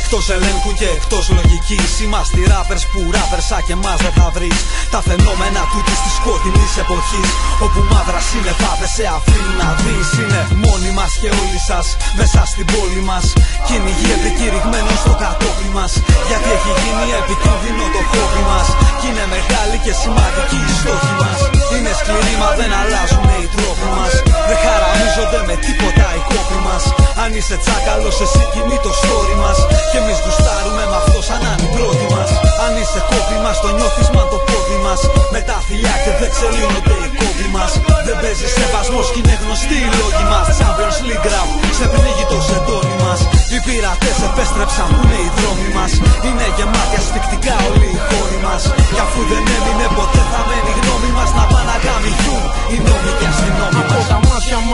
εκτός ελέγχου και εκτός λογικής. Είμαστε οι rappers που rappers σαν και εμάς δεν θα βρεις. Τα φαινόμενα τούτης της σκοτεινής εποχής, όπου μαύρα σύννεφα δεν σε αφήνουν να δεις. Είναι μόνοι μας και όλοι σας μέσα στην πόλη μας. Κυνηγοί επικηρυγμένων στο κατόπι μας, γιατί έχει γίνει επικίνδυνο το χώπι μας. Κι είναι μεγάλη και σημαντική η στόχη μας. Είναι σκληροί μα δεν αλλάζουν οι τρόποι μας. Δεν χαραμίζονται με τίποτα οι κόποι μας. Αν είσαι τσάκαλος εσύ κινεί το story μας. Και εμείς γουστάρουμε με αυτό σαν να είναι η πρώτη μας. Αν είσαι κόπη μας το νιώθεις μα το πόδι μας. Με τα φιλιά και δεν ξελύνονται οι κόποι μας. Δεν παίζει σεβασμός κι είναι γνωστοί οι λόγοι μας. Champions League rap σε πνίγει το σεντόνι μας. Οι πειρατές επέστρεψαν που είναι οι δρόμοι μας. Είναι γεμάτοι